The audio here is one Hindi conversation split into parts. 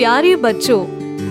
प्यारे बच्चों,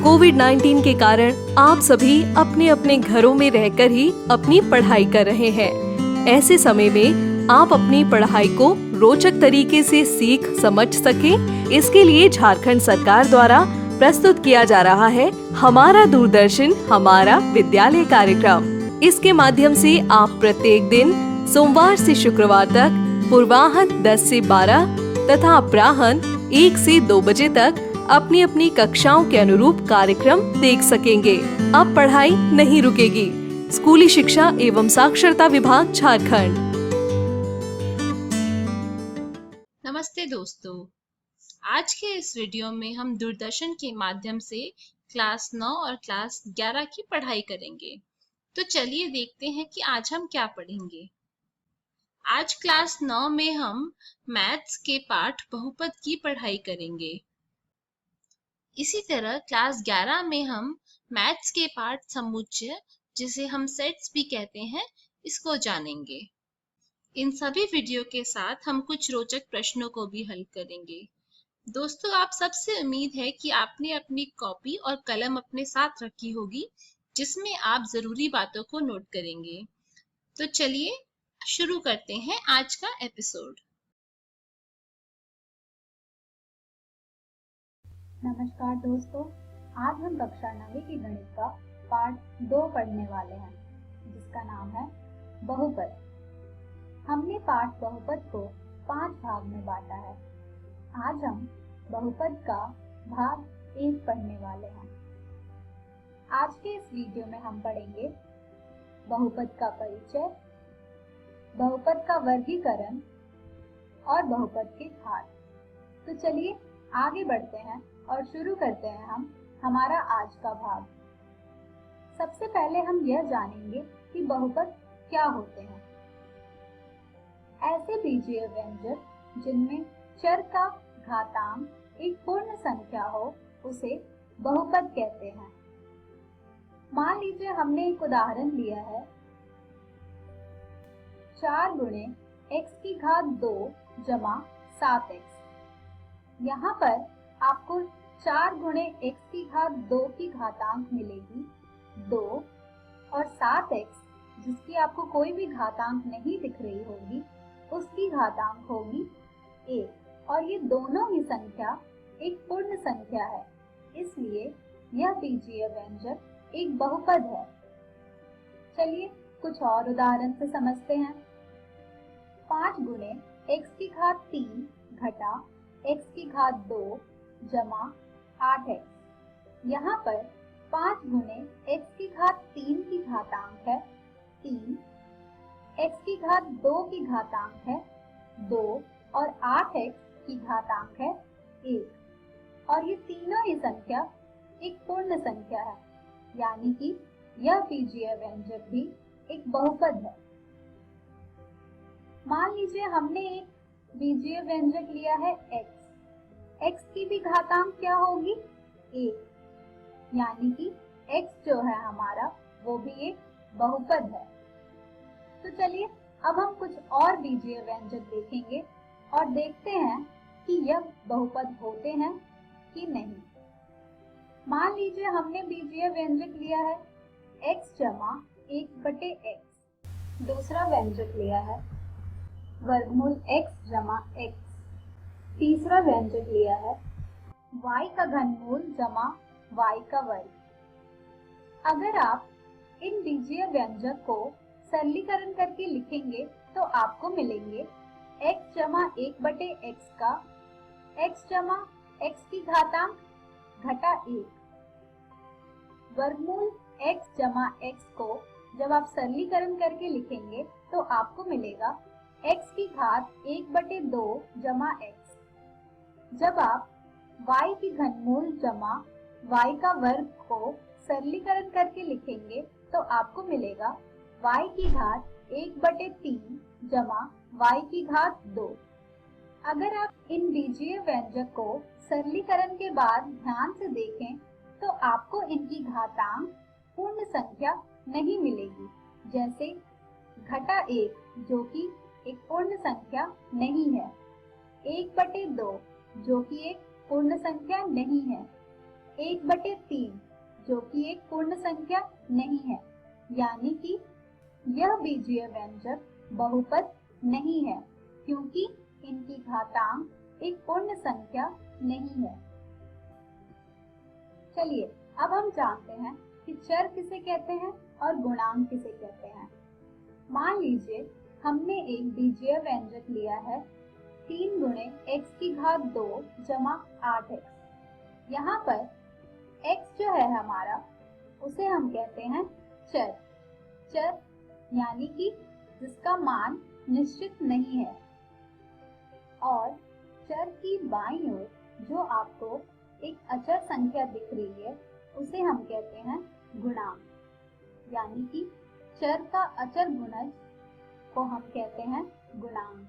कोविड-19 के कारण आप सभी अपने अपने घरों में रहकर ही अपनी पढ़ाई कर रहे हैं। ऐसे समय में आप अपनी पढ़ाई को रोचक तरीके से सीख समझ सकें, इसके लिए झारखंड सरकार द्वारा प्रस्तुत किया जा रहा है हमारा दूरदर्शन हमारा विद्यालय कार्यक्रम। इसके माध्यम से आप प्रत्येक दिन सोमवार से शुक्रवार तक पूर्वाह्न 10 से 12 तथा अपराह्न 1 से 2 बजे तक अपनी अपनी कक्षाओं के अनुरूप कार्यक्रम देख सकेंगे। अब पढ़ाई नहीं रुकेगी। स्कूली शिक्षा एवं साक्षरता विभाग झारखंड। नमस्ते दोस्तों, आज के इस वीडियो में हम दूरदर्शन के माध्यम से क्लास 9 और क्लास 11 की पढ़ाई करेंगे। तो चलिए देखते हैं कि आज हम क्या पढ़ेंगे। आज क्लास 9 में हम मैथ्स के पाठ बहुपद की पढ़ाई करेंगे। इसी तरह क्लास 11 में हम मैथ्स के पाठ समुच्चय, जिसे हम सेट्स भी कहते हैं, इसको जानेंगे। इन सभी वीडियो के साथ हम कुछ रोचक प्रश्नों को भी हल करेंगे। दोस्तों, आप सबसे उम्मीद है कि आपने अपनी कॉपी और कलम अपने साथ रखी होगी, जिसमें आप जरूरी बातों को नोट करेंगे। तो चलिए शुरू करते हैं आज का एपिसोड। नमस्कार दोस्तों, आज हम कक्षा 9वीं की गणित का पाठ 2 पढ़ने वाले हैं, जिसका नाम है बहुपद। हमने पाठ बहुपद को 5 भाग में बांटा है। आज हम बहुपद का भाग 1 पढ़ने वाले हैं। आज के इस वीडियो में हम पढ़ेंगे बहुपद का परिचय, बहुपद का वर्गीकरण और बहुपद के घात। तो चलिए आगे बढ़ते हैं और शुरू करते हैं हम हमारा आज का भाग। सबसे पहले हम यह जानेंगे कि बहुपद क्या होते हैं। ऐसे बीजीय व्यंजक जिनमें चर का घातांक एक पूर्ण संख्या हो, उसे बहुपद कहते हैं। मान लीजिए हमने एक उदाहरण लिया है 4 गुणे x की घात 2 जमा 7x। यहाँ पर आपको 4 गुणे x की घात 2 की घातांक मिलेगी 2 और 7x, जिसकी आपको कोई भी घातांक नहीं दिख रही होगी, उसकी घातांक होगी 1। और ये दोनों ही संख्या एक पूर्ण संख्या है, इसलिए यह बीजीय व्यंजक एक बहुपद है। चलिए कुछ और उदाहरण से समझते हैं। 5 गुणे x की घात 3 घटा x की घात 2 जमा 8x। यहाँ पर 5 गुणे x की घात 3 की घातांक है 3, x की घात 2 की घातांक है 2 और 8x की घातांक है 1। और ये तीनों ही संख्या एक पूर्ण संख्या है, यानी कि यह बीजीय व्यंजक भी एक बहुपद है। मान लीजिए हमने एक बीजीय व्यंजक लिया है x की भी घातांक क्या होगी 1, यानी कि x जो है हमारा वो भी एक बहुपद है। तो चलिए अब हम कुछ और बीजीय व्यंजक देखेंगे और देखते हैं कि यह बहुपद होते हैं कि नहीं। मान लीजिए हमने बीजीय व्यंजक लिया है x जमा 1/x। दूसरा व्यंजक लिया है वर्गमूल x जमा x। तीसरा व्यंजक लिया है y का घनमूल जमा y का वर्ग। अगर आप इन बीजीय व्यंजक को सरलीकरण करके लिखेंगे तो आपको मिलेंगे x जमा 1/x का x जमा x की घातांक घटा 1। वर्गमूल x जमा x को जब आप सरलीकरण करके लिखेंगे तो आपको मिलेगा x की घात 1/2 जमा x। जब आप y की घनमूल जमा y का वर्ग को सरलीकरण करके लिखेंगे तो आपको मिलेगा y की घात 1/3 जमा y की घात 2। अगर आप इन बीजीय व्यंजक को सरलीकरण के बाद ध्यान से देखें तो आपको इनकी घातांक पूर्ण संख्या नहीं मिलेगी, जैसे घटा 1 जो कि एक पूर्ण संख्या नहीं है, 1/2 जो कि एक पूर्ण संख्या नहीं है, 1/3 जो कि एक पूर्ण संख्या नहीं है, यानी कि यह बीजीय व्यंजक बहुपद नहीं है क्योंकि इनकी घातांक एक पूर्ण संख्या नहीं है। चलिए अब हम जानते हैं कि चर किसे कहते हैं और गुणांक किसे कहते हैं। मान लीजिए हमने एक बीजीय व्यंजक लिया है 3 गुणे x की घात 2 जमा 8x। यहाँ पर x जो है हमारा उसे हम कहते हैं चर। चर यानी कि जिसका मान निश्चित नहीं है। और चर की बाईं ओर जो आपको एक अचर संख्या दिख रही है उसे हम कहते हैं गुणांक, यानी कि चर का अचर गुणज को हम कहते हैं गुणांक।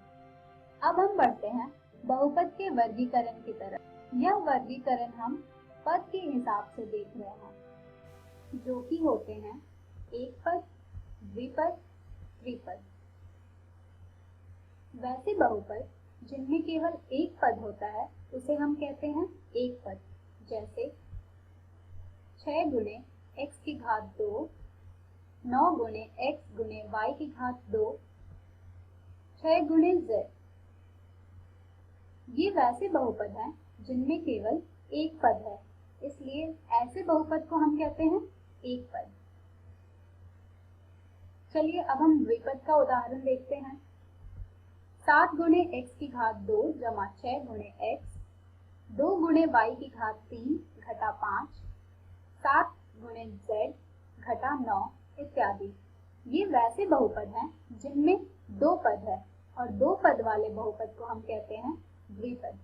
अब हम बढ़ते हैं बहुपद के वर्गीकरण की तरफ। यह वर्गीकरण हम पद के हिसाब से देख रहे हैं, जो कि होते हैं एक पद, द्विपद, त्रिपद। वैसे बहुपद जिनमें केवल एक पद होता है उसे हम कहते हैं एक पद, जैसे 6 गुणे x की घात 2, 9 गुणे x गुणे y की घात 2, 6 गुणे z। ये वैसे बहुपद हैं जिनमें केवल एक पद है, इसलिए ऐसे बहुपद को हम कहते हैं एक पद। चलिए अब हम द्विपद का उदाहरण देखते हैं। 7 गुणे x की घात 2 जमा 6 गुणे x, 2 गुणे y की घात 3 घटा 5, 7 गुणे z घटा 9 इत्यादि। ये वैसे बहुपद हैं जिनमें दो पद है और दो पद वाले बहुपद को हम कहते हैं द्विपद।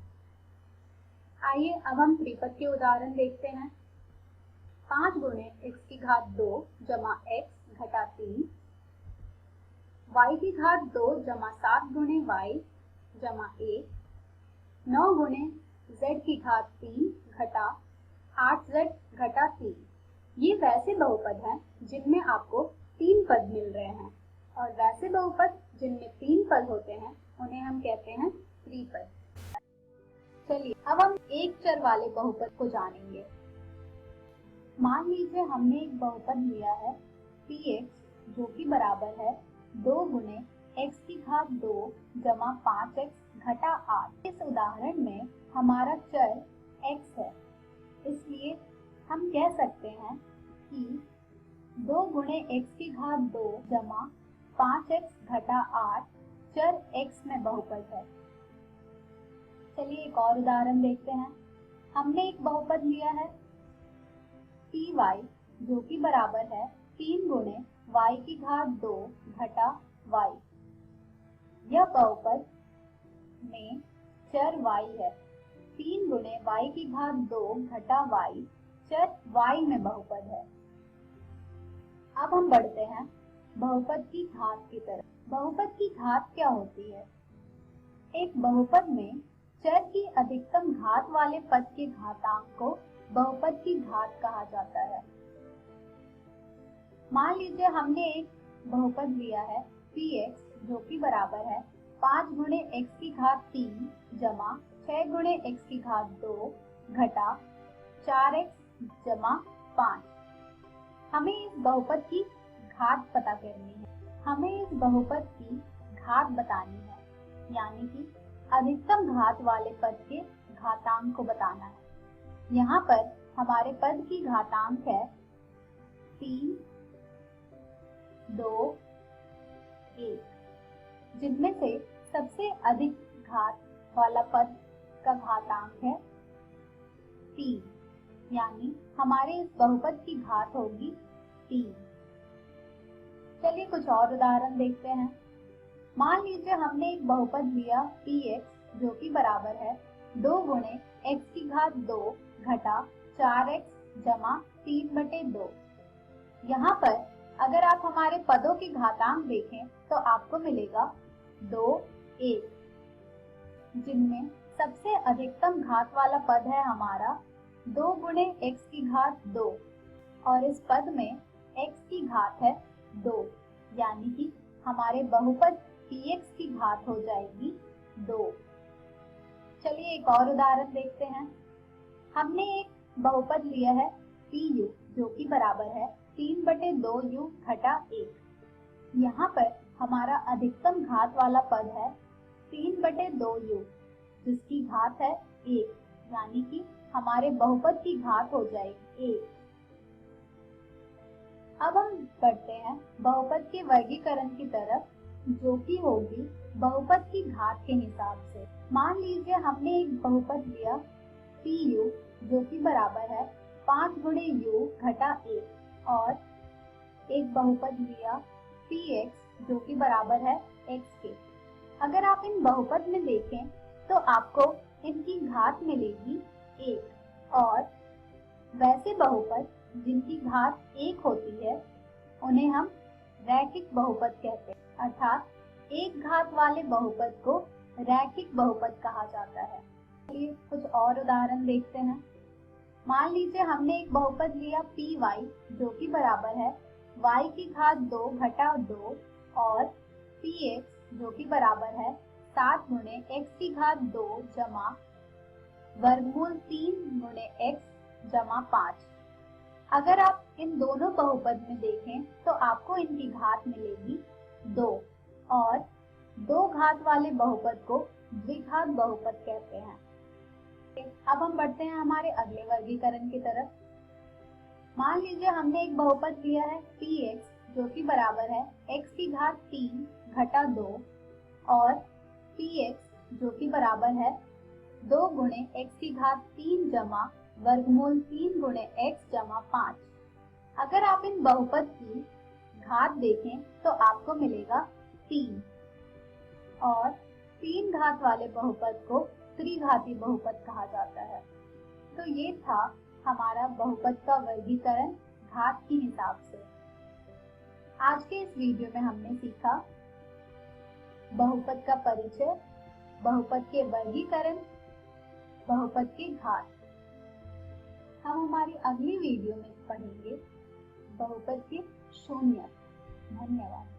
आइए अब हम त्रिपद के उदाहरण देखते हैं। 5 गुणे x की घात 2 जमा x घटा 3, y की घात 2 जमा 7 गुणे y जमा 1, 9 गुणे z की घात 3 घटा 8z घटा 3। ये वैसे बहुपद हैं जिनमें आपको 3 पद मिल रहे हैं, और वैसे बहुपद जिनमें 3 पद होते हैं उन्हें हम कहते हैं त्रिपद। चलिए अब हम एक चर वाले बहुपद को जानेंगे। मान लीजिए हमने एक बहुपद लिया है px जो कि बराबर है 2 गुणे x की घात 2 जमा 5x घटा 8। इस उदाहरण में हमारा चर x है, इसलिए हम कह सकते हैं कि 2 गुणे x की घात 2 जमा 5x घटा 8 चर x में बहुपद है। चलिए एक और उदाहरण देखते हैं। हमने एक बहुपद लिया है py जो कि बराबर है 3 गुणे y की घात 2 घटा y। यह बहुपद में चर y है। 3 गुणे y की घात 2 घटा y चर y में बहुपद है। अब हम बढ़ते हैं बहुपद की घात की तरफ। बहुपद की घात क्या होती है? एक बहुपद में चर की अधिकतम घात वाले पद के घातांक को बहुपद की घात कहा जाता है। मान लीजिए हमने एक बहुपद लिया है px जो कि बराबर है 5 गुणे x की घात 3 जमा 6 गुणे x की घात 2 घटा 4x जमा 5। हमें इस बहुपद की घात पता करनी है। हमें इस बहुपद की घात बतानी है, यानी कि अधिकतम घात वाले पद के घातांक को बताना है। यहाँ पर हमारे पद की घातांक है 3, 2, 1, जिनमें से सबसे अधिक घात वाला पद का घातांक है 3, यानी हमारे इस बहुपद की घात होगी 3। चलिए कुछ और उदाहरण देखते हैं। मान लीजिए हमने एक बहुपद लिया px जो कि बराबर है 2 गुणे x की घात 2 घटा 4x जमा 3/2। यहाँ पर अगर आप हमारे पदों के घातांक देखें तो आपको मिलेगा 2, 1, जिनमें सबसे अधिकतम घात वाला पद है हमारा 2 गुणे x की घात 2, और इस पद में x की घात है 2, यानी कि हमारे बहुपद px की घात हो जाएगी 2। चलिए एक और उदाहरण देखते हैं। हमने एक बहुपद लिया है PU जो कि बराबर है 3/2U घटा 1। यहाँ पर हमारा अधिकतम घात वाला पद है 3/2U जिसकी घात है 1, यानी कि हमारे बहुपद की घात हो जाएगी 1। अब हम बढ़ते हैं बहुपद के वर्गीकरण की तरफ, जो कि होगी बहुपद की घात के हिसाब से। मान लीजिए हमने एक बहुपद लिया PU जो कि बराबर है 5/U घटा 1 और एक बहुपद लिया PX जो कि बराबर है X के। अगर आप इन बहुपद में देखें तो आपको इनकी घात मिलेगी 1 और वैसे बहुपद जिनकी घात 1 होती है उन्हें हम रैखिक बहुपद कहते हैं, अर्थात एक घात वाले बहुपद को रैखिक बहुपद कहा जाता है। चलिए कुछ और उदाहरण देखते हैं। मान लीजिए हमने एक बहुपद लिया PY जो कि बराबर है y की घात 2 घटा 2 और PX जो कि बराबर है 7 गुणे x की घात 2 जमा वर्गमूल 3 गुणे x जमा 5। अगर आप इन दोनों बहुपद में देखें तो आपको इनकी घात मिलेगी 2 और 2 घात वाले बहुपद को द्विघात बहुपद कहते हैं। अब हम बढ़ते हैं हमारे अगले वर्गीकरण की तरफ। मान लीजिए हमने एक बहुपद लिया है PX जो कि बराबर है x की घात 3 घटा 2 और PX जो कि बराबर है 2 गुणे x की घात 3 जमा वर्गमूल 3 गुणे x जमा 5। अगर आप इन बहुपद की घात देखें तो आपको मिलेगा 3 और 3 घात वाले बहुपद को त्रिघाती बहुपद कहा जाता है। तो ये था हमारा बहुपद का वर्गीकरण घात के हिसाब से। आज के इस वीडियो में हमने सीखा बहुपद का परिचय, बहुपद के वर्गीकरण, बहुपद की घात। हम हमारी अगली वीडियो में पढ़ेंगे बहुपद के शून्य। धन्यवाद।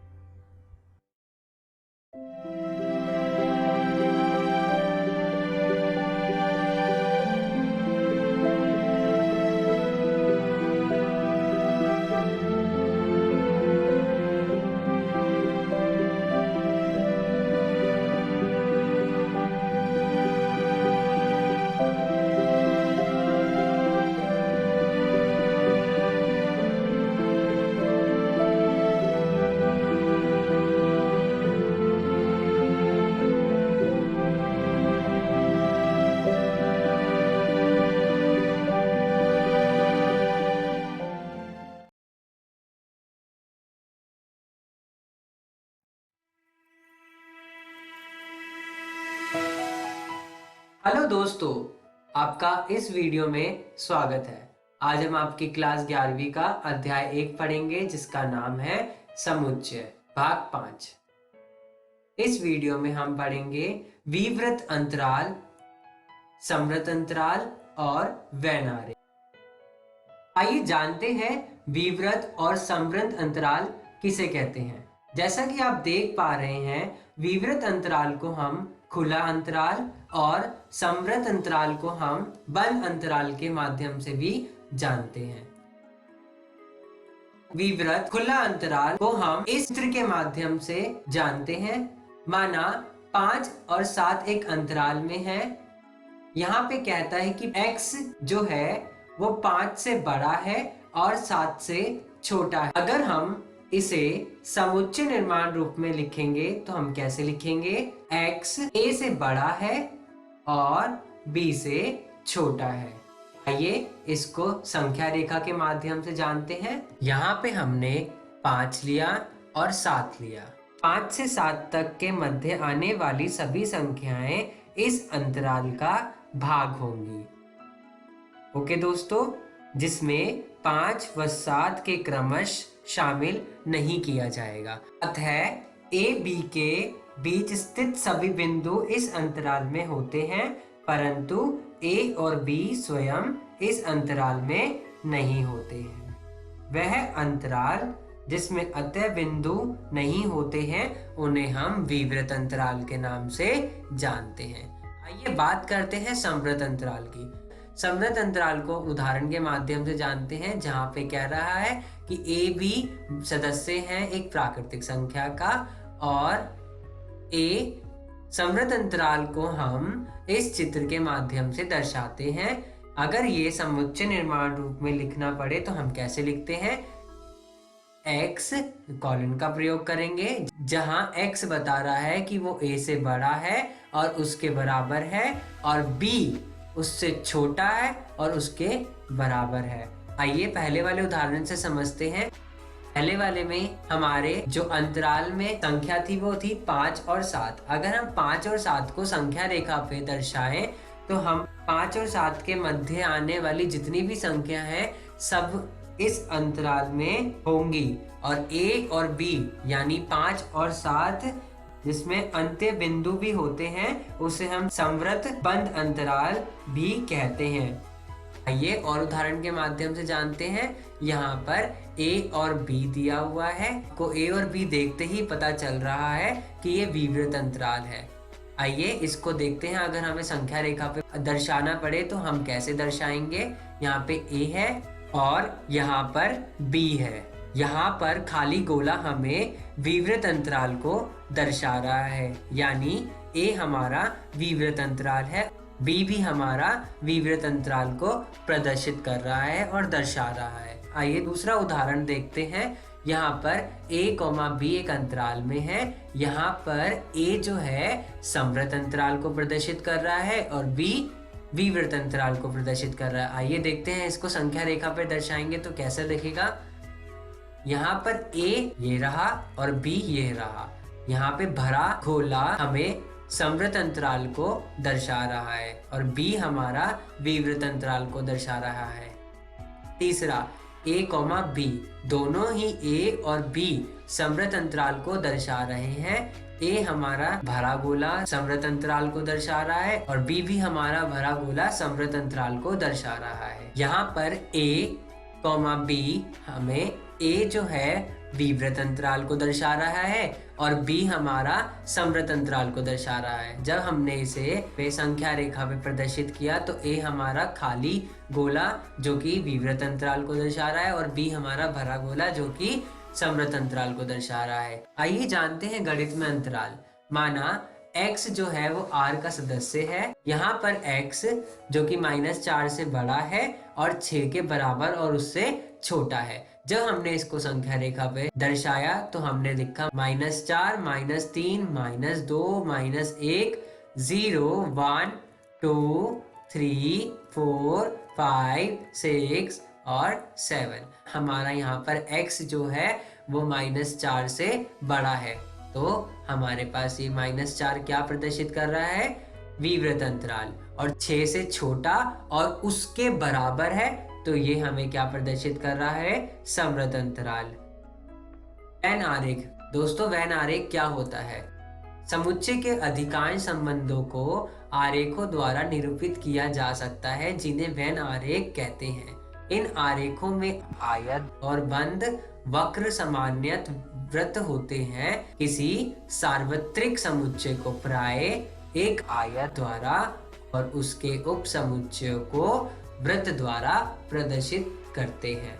हेलो दोस्तों, आपका इस वीडियो में स्वागत है। आज हम आपकी क्लास 11वीं का अध्याय 1 पढ़ेंगे जिसका नाम है समुच्चय भाग 5। इस वीडियो में हम पढ़ेंगे विवृत अंतराल, समवृत अंतराल और वैनारे। आइए जानते हैं विवृत और समवृत अंतराल किसे कहते हैं। जैसा कि आप देख पा रहे हैं, विवृत अंतराल को हम खुला अंतराल और समवृत अंतराल को हम बंद अंतराल के माध्यम से भी जानते हैं। विवृत खुला अंतराल को हम इस चित्र के माध्यम से जानते हैं। माना 5 और 7 एक अंतराल में है। यहाँ पे कहता है कि x जो है वो 5 से बड़ा है और 7 से छोटा है। अगर हम इसे समुच्चय निर्माण रूप में लिखेंगे तो हम कैसे लिखेंगे? x a से बड़ा है और b से छोटा है। आइए इसको संख्या रेखा के माध्यम से जानते हैं। यहाँ पे हमने 5 लिया और 7 लिया। 5 से 7 तक के मध्य आने वाली सभी संख्याएं इस अंतराल का भाग होंगी। ओके दोस्तों, जिसमें 5 व 7 के क्रमश शामिल नहीं किया जाएगा। अतः a b के बीच स्थित सभी बिंदु इस अंतराल में होते हैं, परंतु a और b स्वयं इस अंतराल में नहीं होते हैं। वह अंतराल जिसमें अतः बिंदु नहीं होते हैं उन्हें हम विवृत अंतराल के नाम से जानते हैं। आइए बात करते हैं समवृत अंतराल की। समृद्ध अंतराल को उदाहरण के माध्यम से जानते हैं, जहां पे कह रहा है कि ए बी सदस्य हैं एक प्राकृतिक संख्या का, और ए समृद्ध अंतराल को हम इस चित्र के माध्यम से दर्शाते हैं। अगर ये समुच्चय निर्माण रूप में लिखना पड़े तो हम कैसे लिखते हैं? x कॉलन का प्रयोग करेंगे, जहां x बता रहा है कि वो a से बड़ा है और उसके बराबर है, और b उससे छोटा है और उसके बराबर है। आइए पहले वाले उदाहरण से समझते हैं। पहले वाले में हमारे जो अंतराल में संख्या थी वो थी 5 और 7। अगर हम 5 और 7 को संख्या रेखा पे दर्शाएं तो हम 5 और 7 के मध्य आने वाली जितनी भी संख्या है सब इस अंतराल में होंगी, और a और b यानी 5 और 7 जिसमें अंत्य बिंदु भी होते हैं उसे हम समवृत्त बंद अंतराल भी कहते हैं। आइए और उदाहरण के माध्यम से जानते हैं। यहाँ पर a और b दिया हुआ है, को a और b देखते ही पता चल रहा है कि ये विवृत अंतराल है। आइए इसको देखते हैं। अगर हमें संख्या रेखा पे दर्शाना पड़े तो हम कैसे दर्शाएंगे? यहाँ पे a है और यहाँ पर b है। यहाँ पर खाली गोला हमें विवृत अंतराल को दर्शा रहा है, यानी a हमारा विवृत अंतराल है, b भी हमारा विवृत अंतराल को प्रदर्शित कर रहा है और दर्शा रहा है। आइए दूसरा उदाहरण देखते हैं। यहाँ पर a, b एक अंतराल में है। यहाँ पर a जो है समवृत्त अंतराल को प्रदर्शित कर रहा है और b विवृत अंतराल को प्रदर्शित कर रहा है। आइए देखते हैं इसको संख्या रेखा पर दर्शाएंगे तो कैसे दिखेगा। यहाँ पर a ये रहा और b ये रहा। यहाँ पे भरा गोला हमें समवृत्त अंतराल को दर्शा रहा है और b हमारा विवृत अंतराल को दर्शा रहा है। तीसरा a, b दोनों ही a और b समवृत्त अंतराल को दर्शा रहे हैं। a हमारा भरा गोला समवृत्त अंतराल को दर्शा रहा है और b भी हमारा भरा गोला समवृत्त अंतराल को दर्शा रहा है। यहाँ पर a, b हमें a जो है विवृत अंतराल को दर्शा रहा है और b हमारा समवृत्त अंतराल को दर्शा रहा है। जब हमने इसे संख्या रेखा पे प्रदर्शित किया तो a हमारा खाली गोला जो कि विवृत अंतराल को दर्शा रहा है और b हमारा भरा गोला जो कि समवृत्त अंतराल को दर्शा रहा है। आइए जानते हैं गणित में अंतराल। माना x जो है वो r का सदस्य है। यहाँ पर x जो कि -4 से बड़ा है और 6 के बराबर और उससे छोटा है। जब हमने इसको संख्या रेखा पे दर्शाया तो हमने लिखा -4, -3, -2, -1, 0, 1, 2, 3, 4, 5, 6 और 7। हमारा यहाँ पर x जो है वो -4 से बड़ा है, तो हमारे पास ये -4 क्या प्रदर्शित कर रहा है? विवृत अंतराल। और 6 से छोटा और उसके बराबर है तो ये हमें क्या प्रदर्शित कर रहा है? समवृत्त अंतराल। वैन आरेख। दोस्तों वैन आरेख क्या होता है? समुच्चय के अधिकांश संबंधों को आरेखों द्वारा निरूपित किया जा सकता है जिन्हें वैन आरेख कहते हैं। इन आरेखों में आयत और बंद वक्र सामान्यत वृत्त होते हैं। किसी सार्वत्रिक समुच्चय को प्राय एक आयत द्वारा और उसके उप समुच्चयों को वृत्त द्वारा प्रदर्शित करते हैं।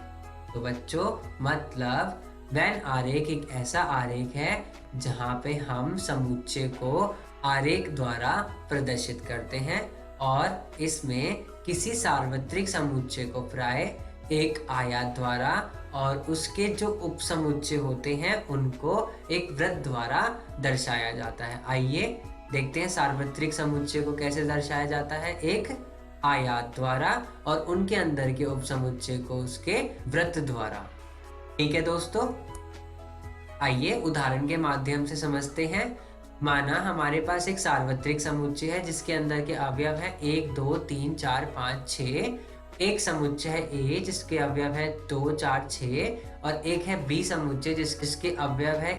तो बच्चों मतलब वैन आरेख एक ऐसा आरेख है जहाँ पे हम समुच्चय को आरेख द्वारा प्रदर्शित करते हैं और इसमें किसी सार्वत्रिक समुच्चय को प्राय एक आयत द्वारा और उसके जो उप समुच्चय होते हैं उनको एक वृत्त द्वारा दर्शाया जाता है। आइए देखते हैं सार्वत्रिक समुच्चय को कैसे दर्शाया जाता है। एक आयत द्वारा और उनके अंदर के उप समुच्चय को उसके वृत्त द्वारा। ठीक है दोस्तों, आइए उदाहरण के माध्यम से समझते हैं। माना हमारे पास एक सार्वत्रिक समुच्चय है जिसके अंदर के अवयव है 1, 2, 3, 4, 5, 6। एक समुच्चय है A जिसके अवयव है 2, 4, 6 और एक है B समुच्चय जिसके अवयव है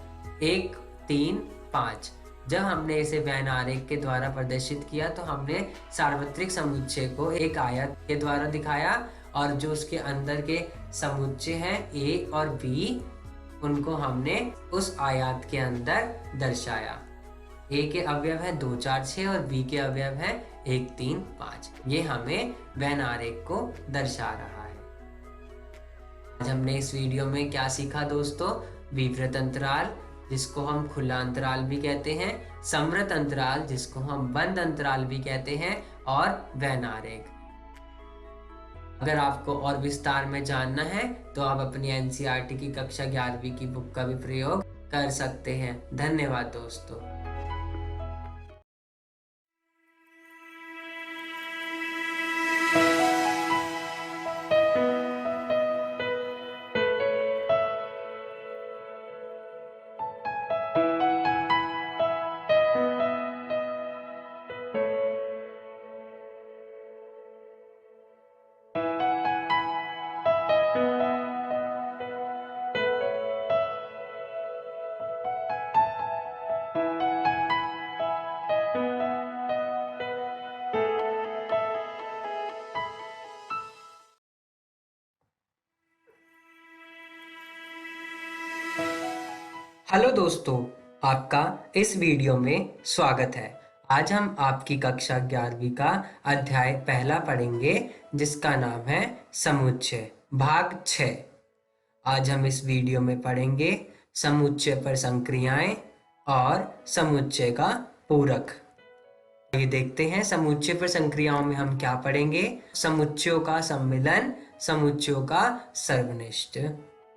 1, 3, 5। जब हमने इसे वैन आरेख के द्वारा प्रदर्शित किया तो हमने सार्वत्रिक समुच्चय को एक आयत के द्वारा दिखाया और जो उसके अंदर के समुच्चय हैं A और B उनको हमने उस आयत के अंदर दर्शाया। A के अवयव है 2, 4, 6 और B के अवयव है 1 3 5। ये हमें वेन आरेख को दर्शा रहा है। आज हमने इस वीडियो में क्या सीखा दोस्तों? विवृत अंतराल जिसको हम खुला अंतराल भी कहते हैं, समवृत अंतराल जिसको हम बंद अंतराल भी कहते हैं, और वेन आरेख। अगर आपको और विस्तार में जानना है तो आप अपनी एनसीईआरटी की कक्षा 11वीं की बुक का भी प्रयोग कर सकते हैं। धन्यवाद दोस्तों। हेलो दोस्तों, आपका इस वीडियो में स्वागत है। आज हम आपकी कक्षा 11वीं का अध्याय पहला पढ़ेंगे जिसका नाम है समुच्चय भाग 6। आज हम इस वीडियो में पढ़ेंगे समुच्चय पर संक्रियाएं और समुच्चय का पूरक। ये देखते हैं समुच्चय पर संक्रियाओं में हम क्या पढ़ेंगे। समुच्चयों का सम्मिलन, समुच्चयों का सर्वनिष्ठ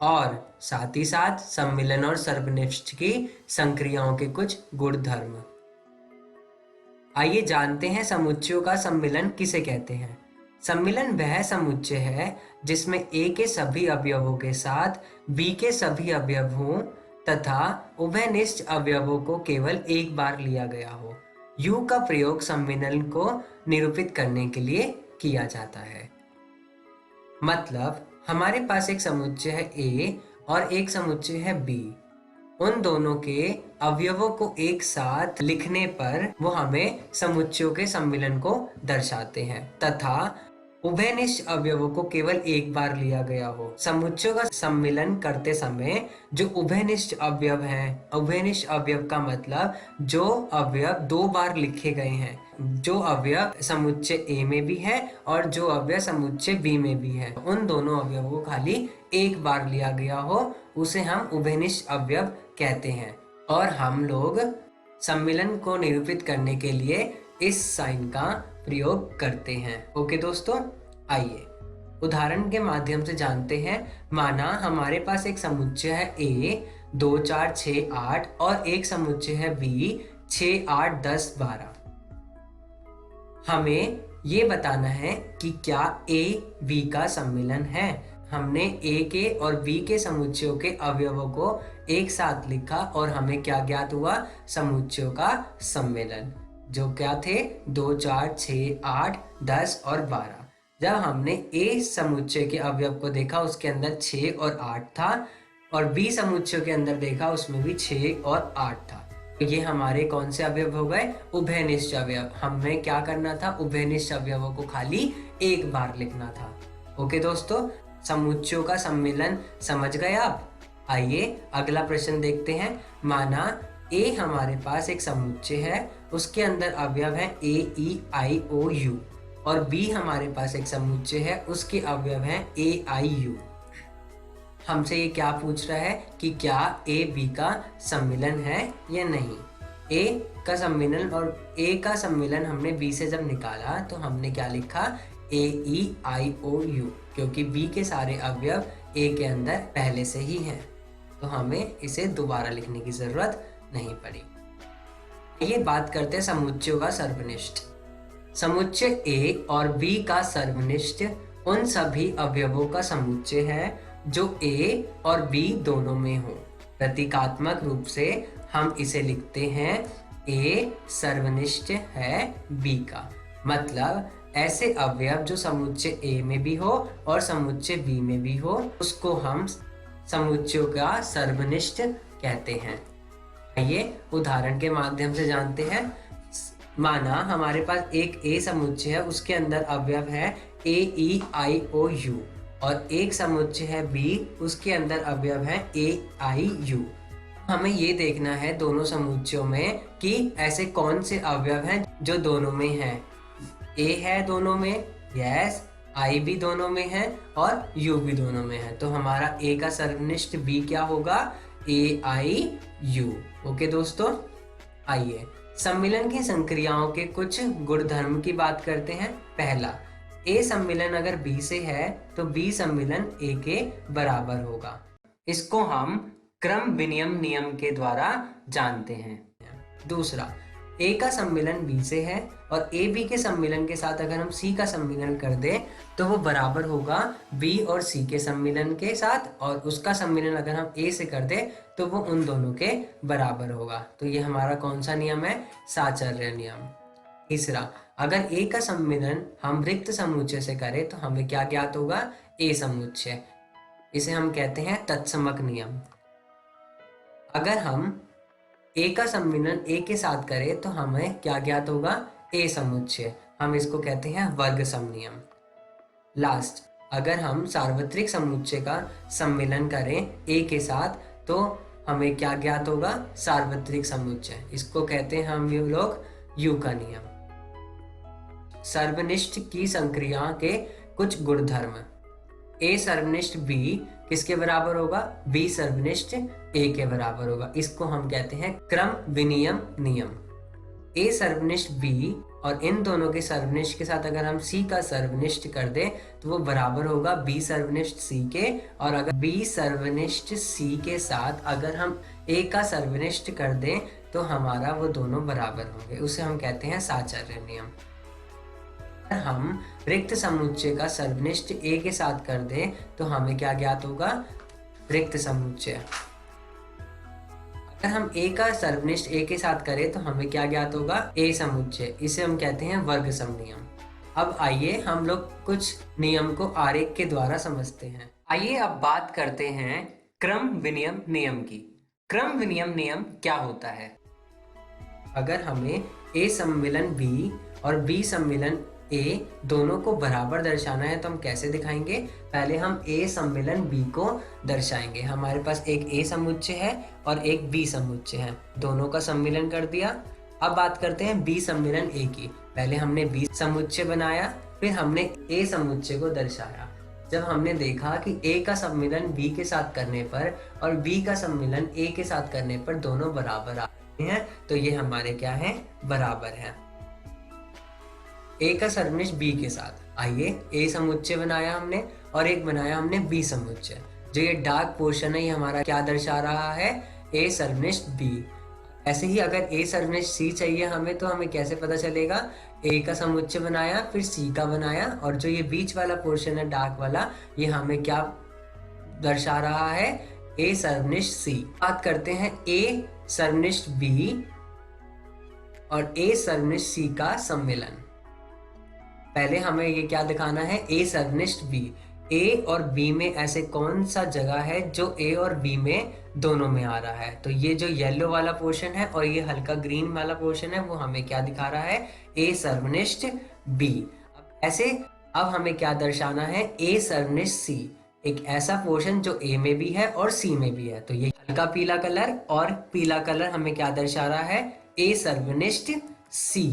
और साथ ही साथ सम्मिलन और सर्वनिष्ठ की संक्रियाओं के कुछ गुणधर्म। आइए जानते हैं समुच्चयों का सम्मिलन किसे कहते हैं। सम्मिलन वह समुच्चय है जिसमें A के सभी अवयवों के साथ B के सभी अवयव हों तथा उभयनिष्ठ अवयवों को केवल एक बार लिया गया हो। U का प्रयोग सम्मिलन को निरूपित करने के लिए किया जाता है। मतलब हमारे पास एक समुच्चय है A और एक समुच्चय है B। उन दोनों के अवयवों को एक साथ लिखने पर वो हमें समुच्चयों के सम्मिलन को दर्शाते हैं तथा उभयनिष्ठ अवयवों को केवल एक बार लिया गया हो। समुच्चयों का सम्मिलन करते समय जो उभयनिष्ठ अवयव हैं, उभयनिष्ठ अवयव का मतलब जो अवयव दो बार लिखे गए हैं, जो अवयव समुच्चय A में भी है और जो अवयव समुच्चय B में भी है, उन दोनों अवयवों को खाली एक बार लिया गया हो उसे हम उभयनिष्ठ अवयव कहते हैं। और हम लोग सम्मिलन को निरूपित करने के लिए इस साइन का प्रयोग करते हैं। ओके दोस्तों, आइए उदाहरण के माध्यम से जानते हैं। माना हमारे पास एक समुच्चय है A 2 4 6 8 और एक समुच्चय है B 6 8 10 12। हमें ये बताना है कि क्या A B का सम्मिलन है। हमने A के और B के समुच्चयों के अवयवों को एक साथ लिखा और हमें क्या ज्ञात हुआ? समुच्चयों का सम्मिलन, जो क्या थे 2 4 6 8 10 और 12। जब हमने A समुच्चय के अवयव को देखा उसके अंदर 6 और 8 था और B समुच्चय के अंदर देखा उसमें भी 6 और 8 था। तो ये हमारे कौन से अवयव हो गए? उभयनिष्ठ अवयव। हमें क्या करना था? उभयनिष्ठ अवयवों को खाली एक बार लिखना था। ओके दोस्तों, समुच्चयों का सम्मिलन समझ गए आप? आइए अगला प्रश्न देखते हैं। माना A हमारे पास एक समुच्चय है, उसके अंदर अवयव है A E I O U और B हमारे पास एक समुच्चय है, उसके अवयव हैं A I U। हमसे ये क्या पूछ रहा है कि क्या A B का सम्मिलन है या नहीं। A का सम्मिलन और A का सम्मिलन हमने B से जब निकाला तो हमने क्या लिखा? A E I O U, क्योंकि B के सारे अवयव A के अंदर पहले से ही हैं, तो हमें इसे दोबारा लिखने की जरूरत नहीं पड़ी। ये बात करते हैं समुच्चयों का सर्वनिष्ठ। समुच्चय A और B का सर्वनिष्ठ उन सभी अवयवों का समुच्चय है जो A और B दोनों में हो। प्रतीकात्मक रूप से हम इसे लिखते हैं A सर्वनिष्ठ है B का। मतलब ऐसे अवयव जो समुच्चय A में भी हो और समुच्चय B में भी हो उसको हम समुच्चयों का सर्वनिष्ठ कहते हैं। आइए उदाहरण के माध्यम से जानते हैं। माना हमारे पास एक A समुच्चय है, उसके अंदर अवयव है A E I O U और एक समुच्चय है B, उसके अंदर अवयव है A I U। हमें ये देखना है दोनों समुच्चयों में कि ऐसे कौन से अवयव हैं जो दोनों में हैं। A है दोनों में, यस, I भी दोनों में है और U भी दोनों में है, तो हमारा A का सर्वनिष्ठ B क्या होगा, AIU। ओके दोस्तों, आइए सम्मिलन की संक्रियाओं के कुछ गुणधर्म की बात करते हैं। पहला, A सम्मिलन अगर B से है तो B सम्मिलन A के बराबर होगा। इसको हम क्रम विनिमय नियम के द्वारा जानते हैं। दूसरा, A का सम्मिलन B से है और A B के सम्मिलन के साथ अगर हम C का सम्मिलन कर दें तो वो बराबर होगा B और C के सम्मिलन के साथ, और उसका सम्मिलन अगर हम A से कर दें तो वो उन दोनों के बराबर होगा। तो ये हमारा कौन सा नियम है, साचर्य नियम। तीसरा, अगर A का सम्मिलन हम रिक्त समुच्चय से करें तो हमें क्या ज्ञात होगा, A समुच्चय। इसे हम कहते हैं तत्समक नियम। अगर हम A का सम्मिलन A के साथ करें तो हमें क्या ज्ञात होगा, A समुच्चय। हम इसको कहते हैं वर्ग सम नियम। लास्ट, अगर हम सार्वत्रिक समुच्चय का सम्मिलन करें A के साथ तो हमें क्या ज्ञात होगा, सार्वत्रिक समुच्चय। इसको कहते हैं हम लोग U का नियम। सर्वनिष्ठ की संक्रिया के कुछ गुणधर्म। A सर्वनिष्ठ B किसके बराबर होगा, B सर्वनिष्ठ A के बराबर होगा। इसको हम कहते हैं क्रम विनिमय नियम। A सर्वनिष्ठ B और इन दोनों के सर्वनिष्ठ के साथ अगर हम C का सर्वनिष्ठ कर दें तो वो बराबर होगा B सर्वनिष्ठ C के, और अगर B सर्वनिष्ठ C के साथ अगर हम A का सर्वनिष्ठ कर दें तो हमारा वो दोनों बराबर होंगे। उसे हम कहते हैं साचर्य नियम। हम रिक्त समुच्चय का सर्वनिष्ठ A के साथ कर दें तो हमें क्या ज्ञात होगा, रिक्त समुच्चय। अगर हम A का सर्वनिष्ठ A के साथ करें तो हमें क्या ज्ञात होगा, A समुच्चय। इसे हम कहते हैं वर्ग सम नियम। अब आइए हम लोग कुछ नियम को आरेख के द्वारा समझते हैं। आइए अब बात करते हैं क्रम विनिमय नियम की। क्रम विनिमय नियम क्या होता है। अगर हमें A सम्मिलन B और B सम्मिलन A दोनों को बराबर दर्शाना है तो हम कैसे दिखाएंगे, पहले हम A सम्मिलन B को दर्शाएंगे। हमारे पास एक A समुच्चय है और एक B समुच्चय है, दोनों का सम्मिलन कर दिया। अब बात करते हैं B सम्मिलन A की। पहले हमने B समुच्चय बनाया, फिर हमने A समुच्चय को दर्शाया। जब हमने देखा कि A का सम्मिलन B के साथ करने पर और B का सम्मिलन A के साथ करने पर दोनों बराबर आते हैं, तो ये हमारे क्या है, बराबर है। A का सर्वनिष्ठ B के साथ, आइए A समुच्चय बनाया हमने और एक बनाया हमने B समुच्चय। जो ये डार्क पोर्शन है ये हमारा क्या दर्शा रहा है, A सर्वनिष्ठ B। ऐसे ही अगर A सर्वनिष्ठ C चाहिए हमें तो हमें कैसे पता चलेगा, A का समुच्चय बनाया फिर C का बनाया, और जो ये बीच वाला पोर्शन है डार्क वाला ये हमें क्या दर्शा रहा है, A सर्वनिष्ठ C। बात करते हैं A सर्वनिष्ठ B और A सर्वनिष्ठ C का सम्मिलन। पहले हमें ये क्या दिखाना है, A सर्वनिष्ठ B। A और B में ऐसे कौन सा जगह है जो A और B में दोनों में आ रहा है, तो ये जो येलो वाला पोर्शन है और ये हल्का ग्रीन वाला पोर्शन है वो हमें क्या दिखा रहा है, A सर्वनिष्ठ B। अब हमें क्या दर्शाना है, A सर्वनिष्ठ C, एक ऐसा पोर्शन जो A में भी है और C में भी है। तो ये हल्का पीला कलर और पीला कलर हमें क्या दर्शा रहा है, A सर्वनिष्ठ C।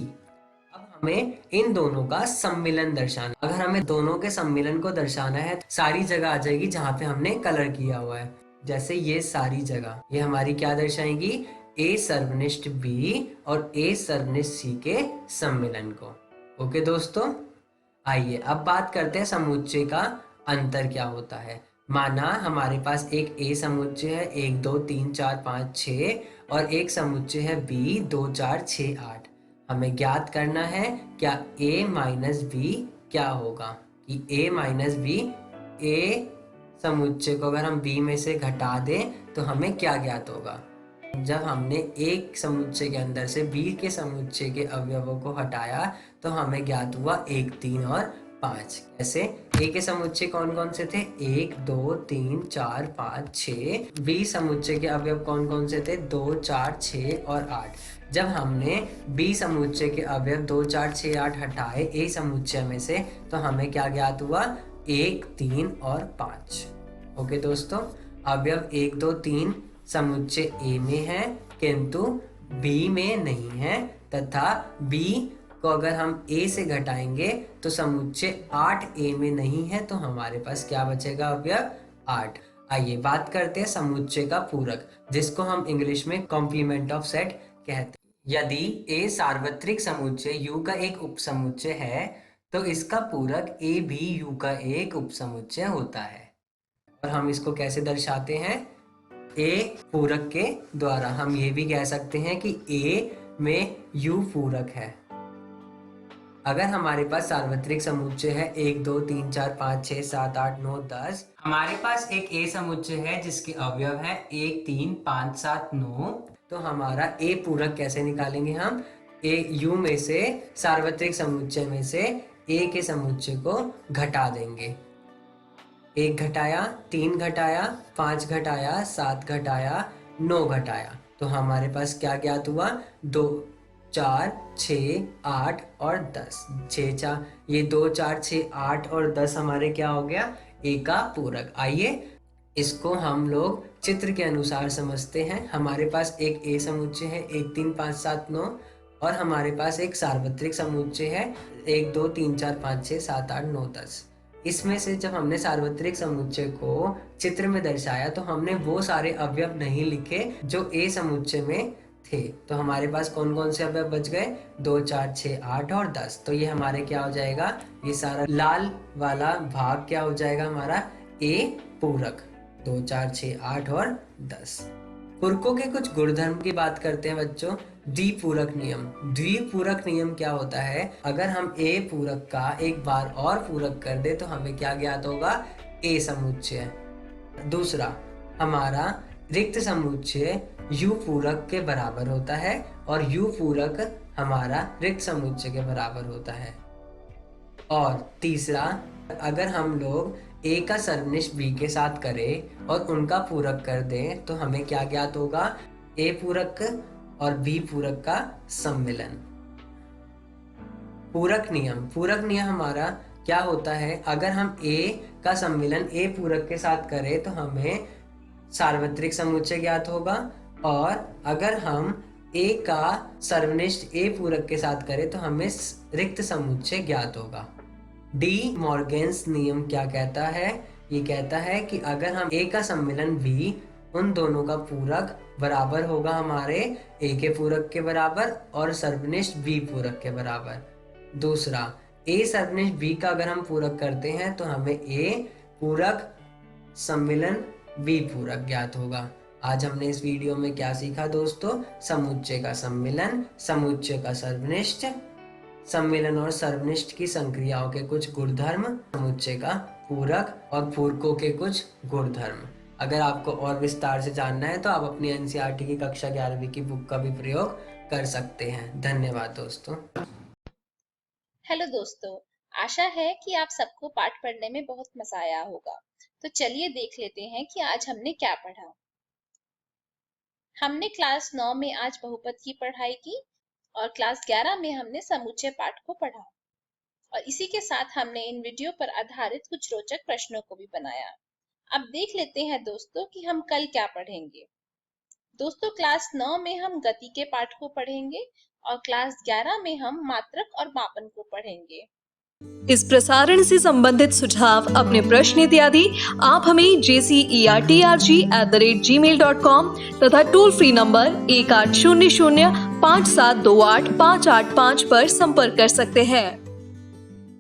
हमें इन दोनों का सम्मिलन दर्शाना। अगर हमें दोनों के सम्मिलन को दर्शाना है सारी जगह आ जाएगी जहां पे हमने कलर किया हुआ है, जैसे ये सारी जगह ये हमारी क्या दर्शाएंगी, A सर्वनिष्ठ B और A सर्वनिष्ठ C के सम्मिलन को। ओके दोस्तों, आइए अब बात करते हैं समुच्चय का अंतर क्या होता है। माना हमारे पास एक A समुच्चय है 1 2 3 4 5 6 और एक समुच्चय है B 2 4 6 8। हमें ज्ञात करना है क्या A माइनस B क्या होगा, कि A माइनस B, A समुच्चय को अगर हम B में से घटा दें तो हमें क्या ज्ञात होगा। जब हमने एक समुच्चय के अंदर से B के समुच्चय के अवयवों को हटाया तो हमें ज्ञात हुआ 1 3 और 5। कैसे, A के समुच्चय कौन कौन से थे, 1 2 3 4 5 6। B समुच्चय के अवयव कौन कौन से थे, 2 4 6 और 8। जब हमने B समुच्चय के अवयव 2 4 6 8 हटाए A समुच्चय में से तो हमें क्या ज्ञात हुआ, 1 3 और 5। ओके दोस्तों, अवयव 1 2 3 समुच्चय A में है किंतु B में नहीं है, तथा B को अगर हम a से घटाएंगे तो समुच्चय 8a में नहीं है, तो हमारे पास क्या बचेगा अवयव 8। आइए बात करते हैं समुच्चय का पूरक, जिसको हम इंग्लिश में कॉम्प्लीमेंट ऑफ सेट कहते हैं। यदि a सार्वत्रिक समुच्चय u का एक उपसमुच्चय है तो इसका पूरक a भी u का एक उपसमुच्चय होता है। और हम इसको कैसे दर्शाते हैं? a पूरक के द्वारा। हम ये भी कह सकते हैं कि a में u पूरक है। अगर हमारे पास सार्वत्रिक समुच्चय है 1 2 3 4 5 6 7 8 9 10, हमारे पास एक a समुच्चय है जिसके अवयव है 1 3 5 7 9, तो हमारा a पूरक कैसे निकालेंगे हम? a u में से सार्वत्रिक समुच्चय में से a के समुच्चय को घटा देंगे। 1 घटाया, 3 घटाया, 5 घटाया, 7 घटाया, 9 घटाया, तो हमारे पास क्या ज्ञात हुआ? 2 4 6 8 और 10। 6 4 ये 2 4 6 8 और 10 हमारे क्या हो गया? a का पूरक। आइए इसको हम लोग चित्र के अनुसार समझते हैं। हमारे पास एक a समुच्चय है 1 3 5 7 9 और हमारे पास एक सार्वत्रिक समुच्चय है 1 2 3 4 5 6 7 8 9 10। इसमें से जब हमने सार्वत्रिक समुच्चय को चित्र में दर्शाया तो हमने वो सारे अवयव नहीं लिखे जो a समुच्चय में थे। तो हमारे पास कौन कौन से अवयव बच गए? 2 4 6 8 और 10। तो ये हमारे क्या हो जाएगा? ये सारा लाल वाला भाग क्या हो जाएगा हमारा? a पूरक। 2 4 6 8 और 10। पूरकों के कुछ गुणधर्म की बात करते हैं बच्चों। द्विपूरक नियम। द्विपूरक नियम क्या होता है? अगर हम a पूरक का एक बार और पूरक कर दे तो हमें क्या ज्ञात होगा? a समुच्चय। दूसरा, हमारा रिक्त समुच्चय u पूरक के बराबर होता है और u पूरक हमारा रिक्त समुच्चय के बराबर होता है। और तीसरा, अगर हम लोग a का सर्वनिष्ठ b के साथ करें और उनका पूरक कर दें तो हमें क्या ज्ञात होगा? a पूरक और b पूरक का सम्मिलन। पूरक नियम। पूरक नियम हमारा क्या होता है? अगर हम a का सम्मिलन a पूरक के साथ करें तो हमें सार्वत्रिक समुच्चय ज्ञात होगा, और अगर हम a का सर्वनिष्ठ a पूरक के साथ करें तो हमें रिक्त समुच्चय ज्ञात होगा। डी मॉर्गन्स नियम क्या कहता है? ये कहता है कि अगर हम a का सम्मिलन b, उन दोनों का पूरक बराबर होगा हमारे a के पूरक के बराबर और सर्वनिष्ठ b पूरक के बराबर। दूसरा, a सर्वनिष्ठ b का अगर हम पूरक करते हैं तो हमें a पूरक सम्मिलन b पूरक ज्ञात होगा। आज हमने इस वीडियो में क्या सीखा दोस्तों? समुच्चय का सम्मिलन, समुच्चय का सर्वनिष्ठ, सम्मिलन और सर्वनिष्ठ की संक्रियाओं के कुछ गुणधर्म, समुच्चय का पूरक और पूरकों के कुछ गुणधर्म। अगर आपको और विस्तार से जानना है तो आप अपनी एनसीईआरटी की कक्षा 11वीं की बुक का भी प्रयोग कर सकते हैं। धन्यवाद दोस्तों। हेलो दोस्तों, आशा है कि आप सबको पाठ पढ़ने में बहुत मजा आया होगा। तो चलिए देख लेते हैं कि आज हमने क्या पढ़ा। हमने क्लास 9 में आज बहुपद की पढ़ाई की और क्लास 11 में हमने समुच्चय पाठ को पढ़ा, और इसी के साथ हमने इन वीडियो पर आधारित कुछ रोचक प्रश्नों को भी बनाया। अब देख लेते हैं दोस्तों कि हम कल क्या पढ़ेंगे। दोस्तों, क्लास 9 में हम गति के पाठ को पढ़ेंगे और क्लास 11 में हम मात्रक और मापन को पढ़ेंगे। इस प्रसारण से संबंधित सुझाव, अपने प्रश्न इत्यादि आप हमें jcerg@gmail.com तथा टोल फ्री नंबर 1800 5728 585 पर संपर्क कर सकते हैं।